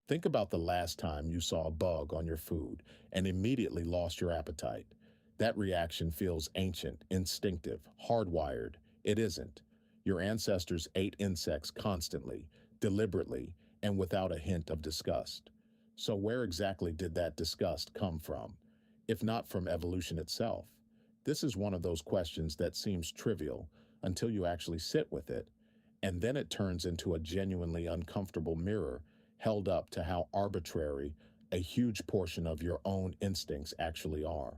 Think about the last time you saw a bug on your food and immediately lost your appetite. That reaction feels ancient, instinctive, hardwired. It isn't. Your ancestors ate insects constantly, deliberately, and without a hint of disgust. So where exactly did that disgust come from, if not from evolution itself? This is one of those questions that seems trivial until you actually sit with it, and then it turns into a genuinely uncomfortable mirror held up to how arbitrary a huge portion of your own instincts actually are.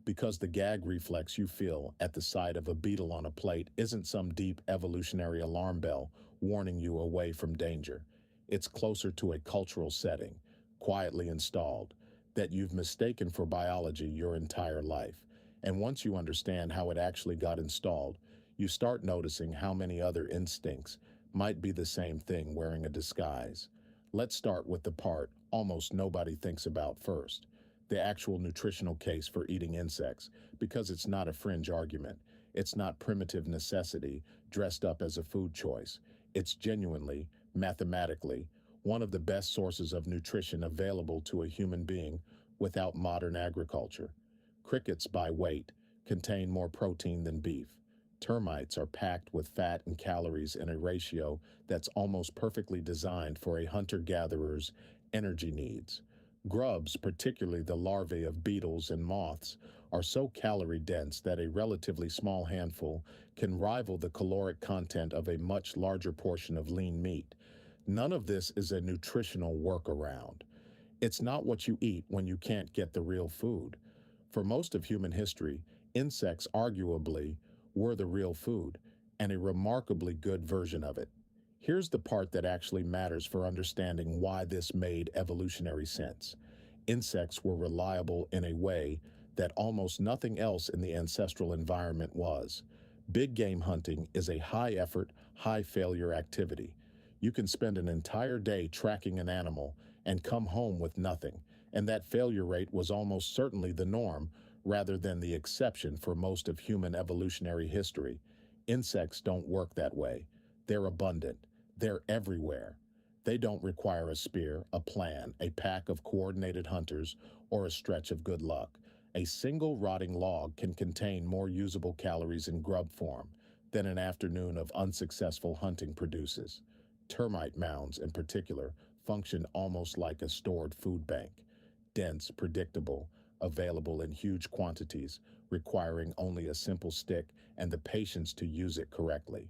Because the gag reflex you feel at the sight of a beetle on a plate isn't some deep evolutionary alarm bell warning you away from danger. It's closer to a cultural setting, quietly installed, that you've mistaken for biology your entire life. And once you understand how it actually got installed, you start noticing how many other instincts might be the same thing wearing a disguise. Let's start with the part almost nobody thinks about first, the actual nutritional case for eating insects, because it's not a fringe argument. It's not primitive necessity dressed up as a food choice. It's genuinely, mathematically, one of the best sources of nutrition available to a human being without modern agriculture. Crickets, by weight, contain more protein than beef. Termites are packed with fat and calories in a ratio that's almost perfectly designed for a hunter-gatherer's energy needs. Grubs, particularly the larvae of beetles and moths, are so calorie-dense that a relatively small handful can rival the caloric content of a much larger portion of lean meat. None of this is a nutritional workaround. It's not what you eat when you can't get the real food. For most of human history, insects arguably were the real food, and a remarkably good version of it. Here's the part that actually matters for understanding why this made evolutionary sense. Insects were reliable in a way that almost nothing else in the ancestral environment was. Big game hunting is a high-effort, high-failure activity. You can spend an entire day tracking an animal and come home with nothing, and that failure rate was almost certainly the norm rather than the exception for most of human evolutionary history. Insects don't work that way. They're abundant. They're everywhere. They don't require a spear, a plan, a pack of coordinated hunters, or a stretch of good luck. A single rotting log can contain more usable calories in grub form than an afternoon of unsuccessful hunting produces. Termite mounds, in particular, function almost like a stored food bank. Dense, predictable, available in huge quantities, requiring only a simple stick and the patience to use it correctly.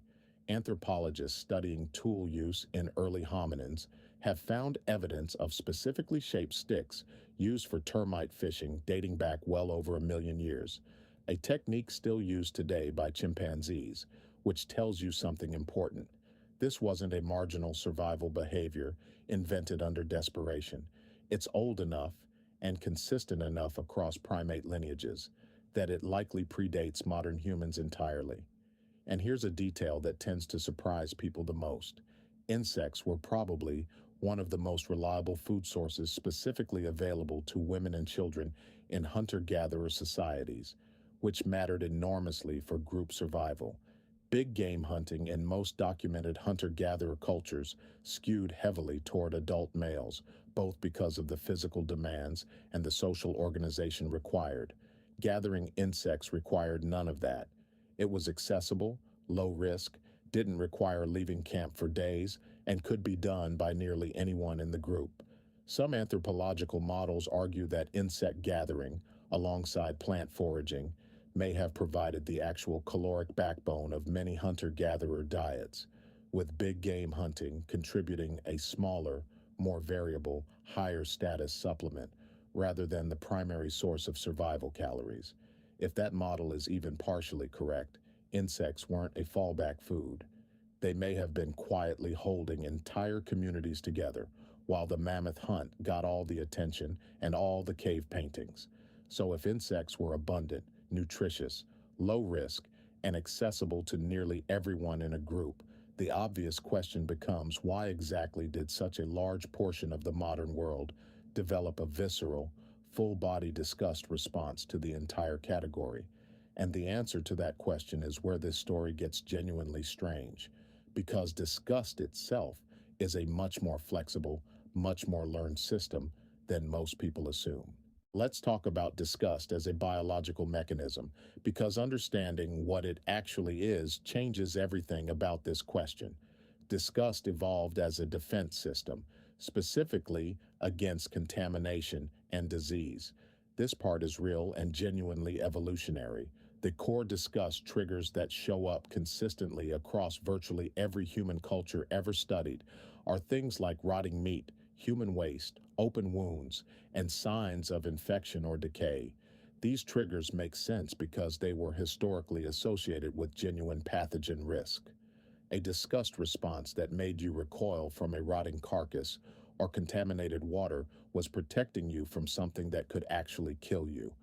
Anthropologists studying tool use in early hominins have found evidence of specifically shaped sticks used for termite fishing dating back well over 1 million years, a technique still used today by chimpanzees, which tells you something important. This wasn't a marginal survival behavior invented under desperation. It's old enough and consistent enough across primate lineages that it likely predates modern humans entirely. And here's a detail that tends to surprise people the most. Insects were probably one of the most reliable food sources specifically available to women and children in hunter-gatherer societies, which mattered enormously for group survival. Big game hunting in most documented hunter-gatherer cultures skewed heavily toward adult males, both because of the physical demands and the social organization required. Gathering insects required none of that. It was accessible, low risk, didn't require leaving camp for days, and could be done by nearly anyone in the group. Some anthropological models argue that insect gathering, alongside plant foraging, may have provided the actual caloric backbone of many hunter-gatherer diets, with big game hunting contributing a smaller, more variable, higher status supplement rather than the primary source of survival calories. If that model is even partially correct, insects weren't a fallback food. They may have been quietly holding entire communities together, while the mammoth hunt got all the attention and all the cave paintings. So if insects were abundant, nutritious, low risk, and accessible to nearly everyone in a group, the obvious question becomes, why exactly did such a large portion of the modern world develop a visceral, full-body disgust response to the entire category? And the answer to that question is where this story gets genuinely strange, because disgust itself is a much more flexible, much more learned system than most people assume. Let's talk about disgust as a biological mechanism, because understanding what it actually is changes everything about this question. Disgust evolved as a defense system, specifically against contamination and disease. This part is real and genuinely evolutionary. The core disgust triggers that show up consistently across virtually every human culture ever studied are things like rotting meat, human waste, open wounds, and signs of infection or decay. These triggers make sense because they were historically associated with genuine pathogen risk. A disgust response that made you recoil from a rotting carcass or contaminated water was protecting you from something that could actually kill you.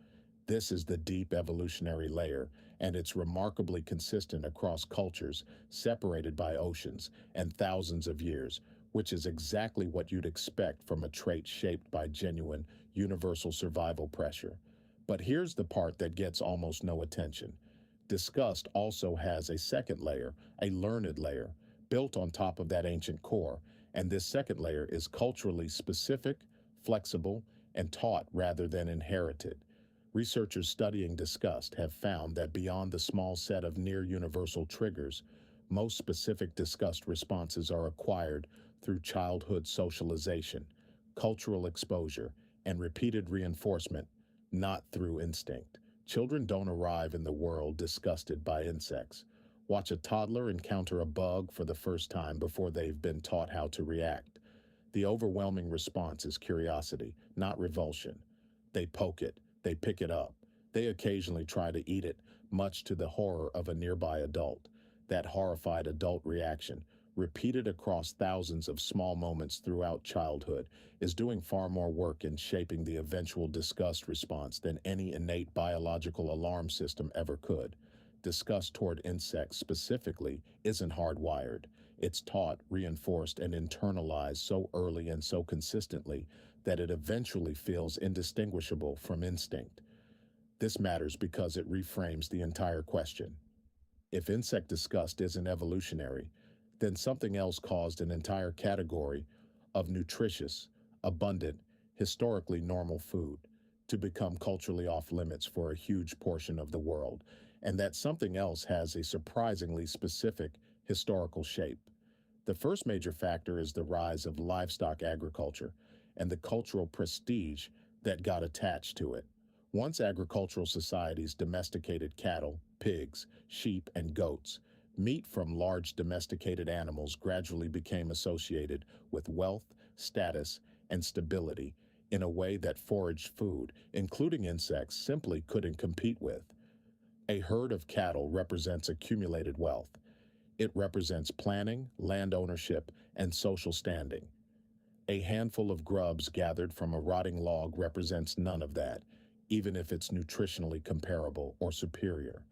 This is the deep evolutionary layer, and it's remarkably consistent across cultures separated by oceans and thousands of years, which is exactly what you'd expect from a trait shaped by genuine, universal survival pressure. But here's the part that gets almost no attention. Disgust also has a second layer, a learned layer, built on top of that ancient core, and this second layer is culturally specific, flexible, and taught rather than inherited. Researchers studying disgust have found that beyond the small set of near-universal triggers, most specific disgust responses are acquired through childhood socialization, cultural exposure, and repeated reinforcement, not through instinct. Children don't arrive in the world disgusted by insects. Watch a toddler encounter a bug for the first time before they've been taught how to react. The overwhelming response is curiosity, not revulsion. They poke it, they pick it up. They occasionally try to eat it, much to the horror of a nearby adult. That horrified adult reaction, repeated across thousands of small moments throughout childhood, is doing far more work in shaping the eventual disgust response than any innate biological alarm system ever could. Disgust toward insects specifically isn't hardwired. It's taught, reinforced, and internalized so early and so consistently that it eventually feels indistinguishable from instinct. This matters because it reframes the entire question. If insect disgust isn't evolutionary, then something else caused an entire category of nutritious, abundant, historically normal food to become culturally off limits for a huge portion of the world, and that something else has a surprisingly specific historical shape. The first major factor is the rise of livestock agriculture and the cultural prestige that got attached to it. Once agricultural societies domesticated cattle, pigs, sheep, and goats, meat from large domesticated animals gradually became associated with wealth, status, and stability in a way that foraged food, including insects, simply couldn't compete with. A herd of cattle represents accumulated wealth. It represents planning, land ownership, and social standing. A handful of grubs gathered from a rotting log represents none of that, even if it's nutritionally comparable or superior.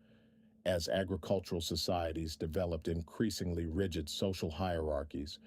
As agricultural societies developed increasingly rigid social hierarchies,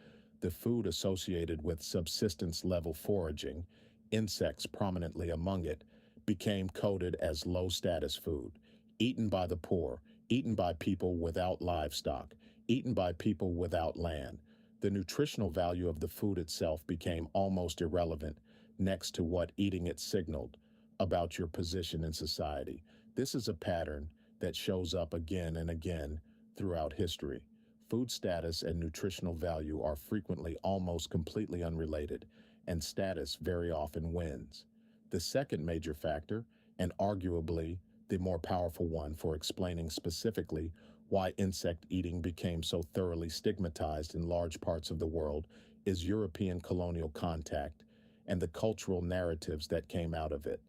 the food associated with subsistence-level foraging, insects prominently among it, became coded as low-status food, eaten by the poor, eaten by people without livestock, eaten by people without land. The nutritional value of the food itself became almost irrelevant next to what eating it signaled about your position in society. This is a pattern that shows up again and again throughout history. Food status and nutritional value are frequently almost completely unrelated, and status very often wins. The second major factor, and arguably the more powerful one for explaining specifically why insect eating became so thoroughly stigmatized in large parts of the world, is European colonial contact and the cultural narratives that came out of it.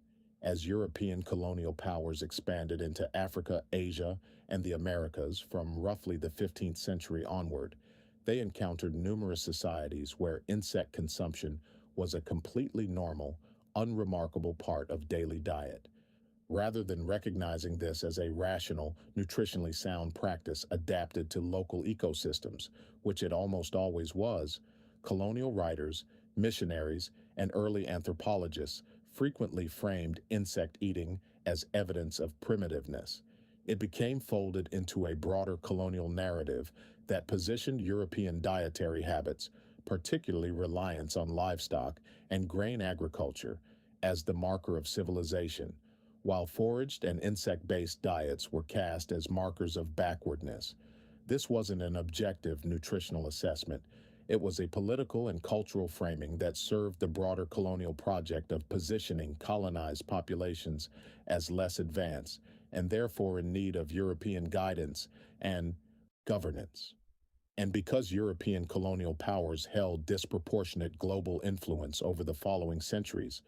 As European colonial powers expanded into Africa, Asia, and the Americas from roughly the 15th century onward, they encountered numerous societies where insect consumption was a completely normal, unremarkable part of daily diet. Rather than recognizing this as a rational, nutritionally sound practice adapted to local ecosystems, which it almost always was, colonial writers, missionaries, and early anthropologists frequently framed insect eating as evidence of primitiveness. It became folded into a broader colonial narrative that positioned European dietary habits particularly reliance on livestock and grain agriculture, as the marker of civilization, while foraged and insect-based diets were cast as markers of backwardness. This wasn't an objective nutritional assessment. It was a political and cultural framing that served the broader colonial project of positioning colonized populations as less advanced and therefore in need of European guidance and governance. And because European colonial powers held disproportionate global influence over the following centuries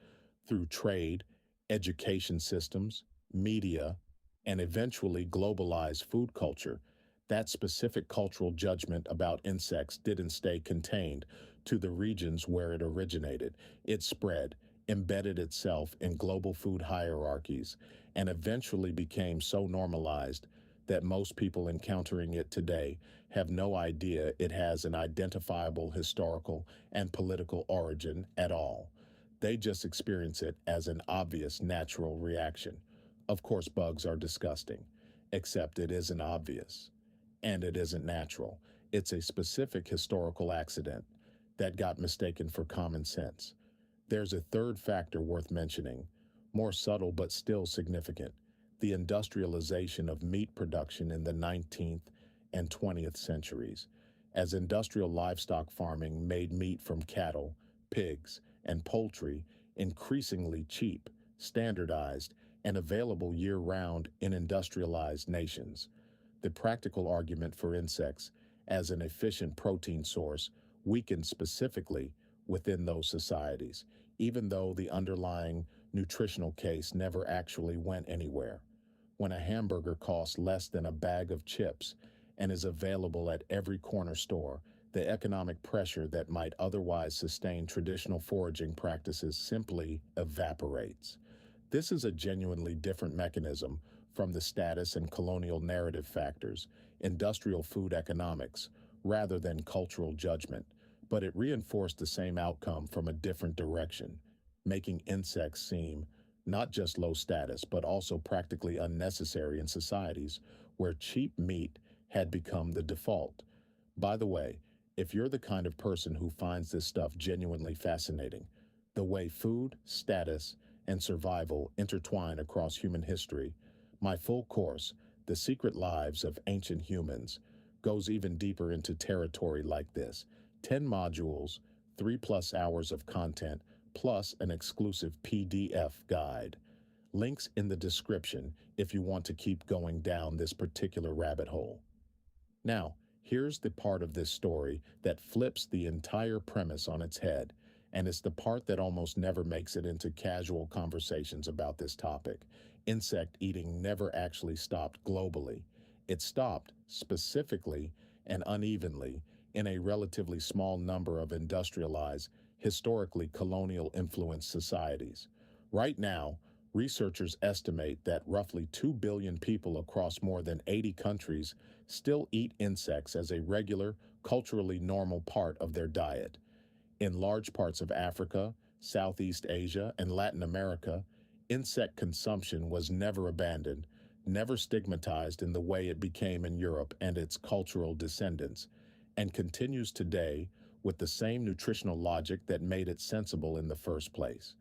through trade, education systems, media, and eventually globalized food culture, that specific cultural judgment about insects didn't stay contained to the regions where it originated. It spread, embedded itself in global food hierarchies, and eventually became so normalized that most people encountering it today have no idea it has an identifiable historical and political origin at all. They just experience it as an obvious natural reaction. Of course, bugs are disgusting, except it isn't obvious. And it isn't natural. It's a specific historical accident that got mistaken for common sense. There's a third factor worth mentioning, more subtle but still significant: the industrialization of meat production in the 19th and 20th centuries. As industrial livestock farming made meat from cattle, pigs, and poultry increasingly cheap, standardized, and available year-round in industrialized nations. The practical argument for insects as an efficient protein source weakened specifically within those societies, even though the underlying nutritional case never actually went anywhere. When a hamburger costs less than a bag of chips and is available at every corner store, the economic pressure that might otherwise sustain traditional foraging practices simply evaporates. This is a genuinely different mechanism from the status and colonial narrative factors, industrial food economics, rather than cultural judgment, but it reinforced the same outcome from a different direction, making insects seem not just low status, but also practically unnecessary in societies where cheap meat had become the default. By the way, if you're the kind of person who finds this stuff genuinely fascinating, the way food, status, and survival intertwine across human history, my full course, The Secret Lives of Ancient Humans, goes even deeper into territory like this: 10 modules, 3+ hours of content, plus an exclusive PDF guide. Links in the description if you want to keep going down this particular rabbit hole. Now, here's the part of this story that flips the entire premise on its head, and it's the part that almost never makes it into casual conversations about this topic. Insect eating never actually stopped globally. It stopped, specifically and unevenly, in a relatively small number of industrialized, historically colonial-influenced societies. Right now, researchers estimate that roughly 2 billion people across more than 80 countries still eat insects as a regular, culturally normal part of their diet. In large parts of Africa, Southeast Asia, and Latin America, insect consumption was never abandoned, never stigmatized in the way it became in Europe and its cultural descendants, and continues today with the same nutritional logic that made it sensible in the first place.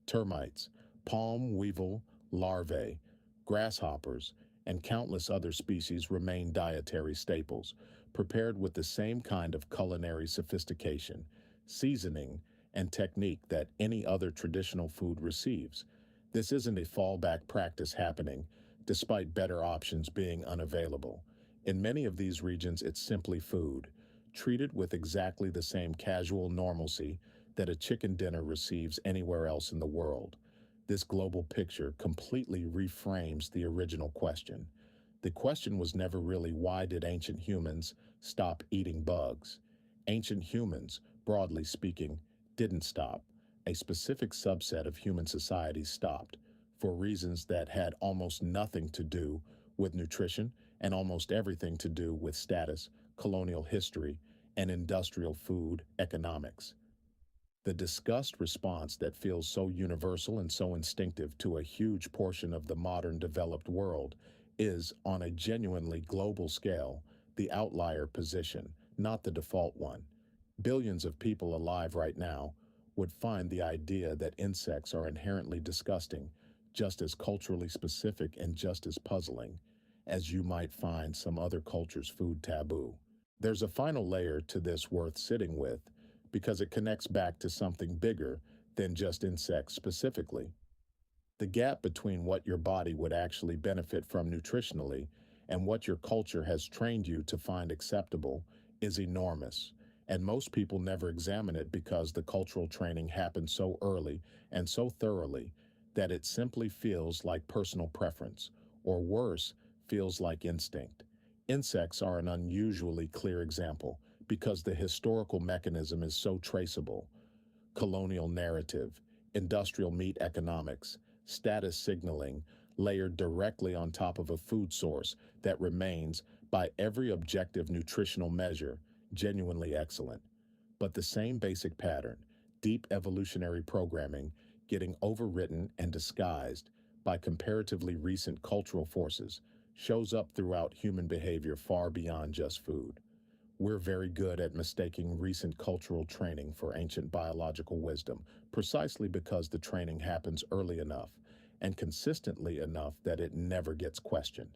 Termites, palm weevil larvae, grasshoppers, and countless other species remain dietary staples, prepared with the same kind of culinary sophistication, seasoning, and technique that any other traditional food receives. This isn't a fallback practice happening, despite better options being unavailable. In many of these regions, it's simply food, treated with exactly the same casual normalcy that a chicken dinner receives anywhere else in the world. This global picture completely reframes the original question. The question was never really, why did ancient humans stop eating bugs? Ancient humans, broadly speaking, didn't stop. A specific subset of human societies stopped, for reasons that had almost nothing to do with nutrition and almost everything to do with status, colonial history, and industrial food economics. The disgust response that feels so universal and so instinctive to a huge portion of the modern developed world is, on a genuinely global scale, the outlier position, not the default one. Billions of people alive right now would find the idea that insects are inherently disgusting just as culturally specific and just as puzzling as you might find some other culture's food taboo. There's a final layer to this worth sitting with because it connects back to something bigger than just insects specifically. The gap between what your body would actually benefit from nutritionally and what your culture has trained you to find acceptable is enormous. And most people never examine it because the cultural training happened so early and so thoroughly that it simply feels like personal preference, or worse, feels like instinct. Insects are an unusually clear example because the historical mechanism is so traceable. Colonial narrative, industrial meat economics, status signaling layered directly on top of a food source that remains, by every objective nutritional measure, genuinely excellent. But the same basic pattern, deep evolutionary programming, getting overwritten and disguised by comparatively recent cultural forces, shows up throughout human behavior far beyond just food. We're very good at mistaking recent cultural training for ancient biological wisdom, precisely because the training happens early enough and consistently enough that it never gets questioned.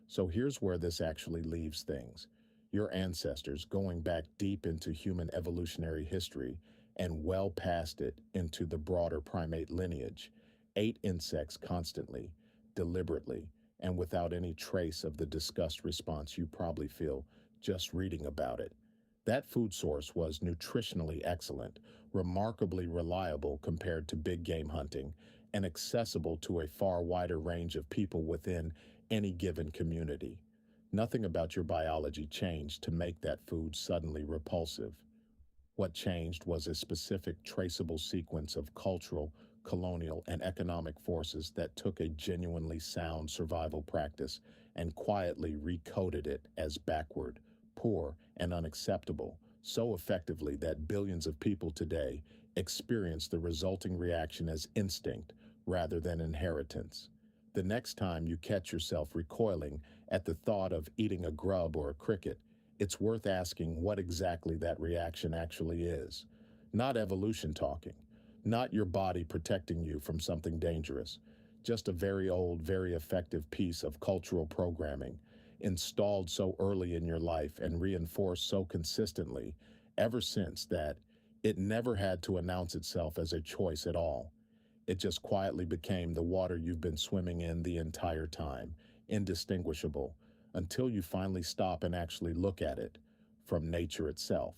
So here's where this actually leaves things. Your ancestors, going back deep into human evolutionary history and well past it into the broader primate lineage, ate insects constantly, deliberately, and without any trace of the disgust response you probably feel just reading about it. That food source was nutritionally excellent, remarkably reliable compared to big game hunting, and accessible to a far wider range of people within any given community. Nothing about your biology changed to make that food suddenly repulsive. What changed was a specific traceable sequence of cultural, colonial, and economic forces that took a genuinely sound survival practice and quietly recoded it as backward, poor, and unacceptable, so effectively that billions of people today experience the resulting reaction as instinct rather than inheritance. The next time you catch yourself recoiling at the thought of eating a grub or a cricket, it's worth asking what exactly that reaction actually is. Not evolution talking, not your body protecting you from something dangerous, just a very old, very effective piece of cultural programming, installed so early in your life and reinforced so consistently ever since that it never had to announce itself as a choice at all. It just quietly became the water you've been swimming in the entire time, indistinguishable, until you finally stop and actually look at it from nature itself.